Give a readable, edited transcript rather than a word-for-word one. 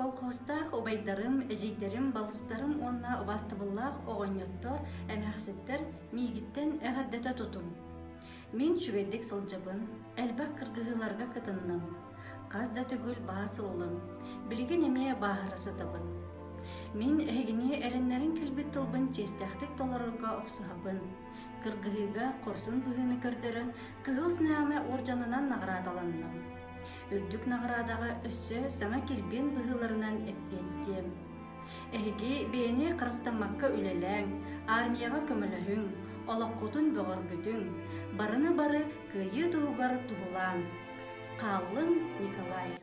Колхозтақ обайдарым, әжейдерім, балыстарым онна бастыбыллақ оғыньоттор, әмәқсеттер мейгіттен әғардата тұтым. Мен чүгеддік сылжабын, әлбәқ кыргығыларға кытынным. Қазда түгіл басылым, білген әме бағарысы табын. Мен әгіне әрінлерін кілбіт тылбын честәқтік толарырға оқсуғабын. Кыргығыға қорсын бұғыны көрдірін, кығыл сынамы оржанынан нағырадаланным. Үрдік нағырадаға өссі саңа келбен бұғыларынан әппеттем. Әге бейіне қырыстамаққа үлеләң, армияға көміліхің, олаққотын бұғыр бүдің, барыны бары күйі туғар туғылан. Қаллым Николай.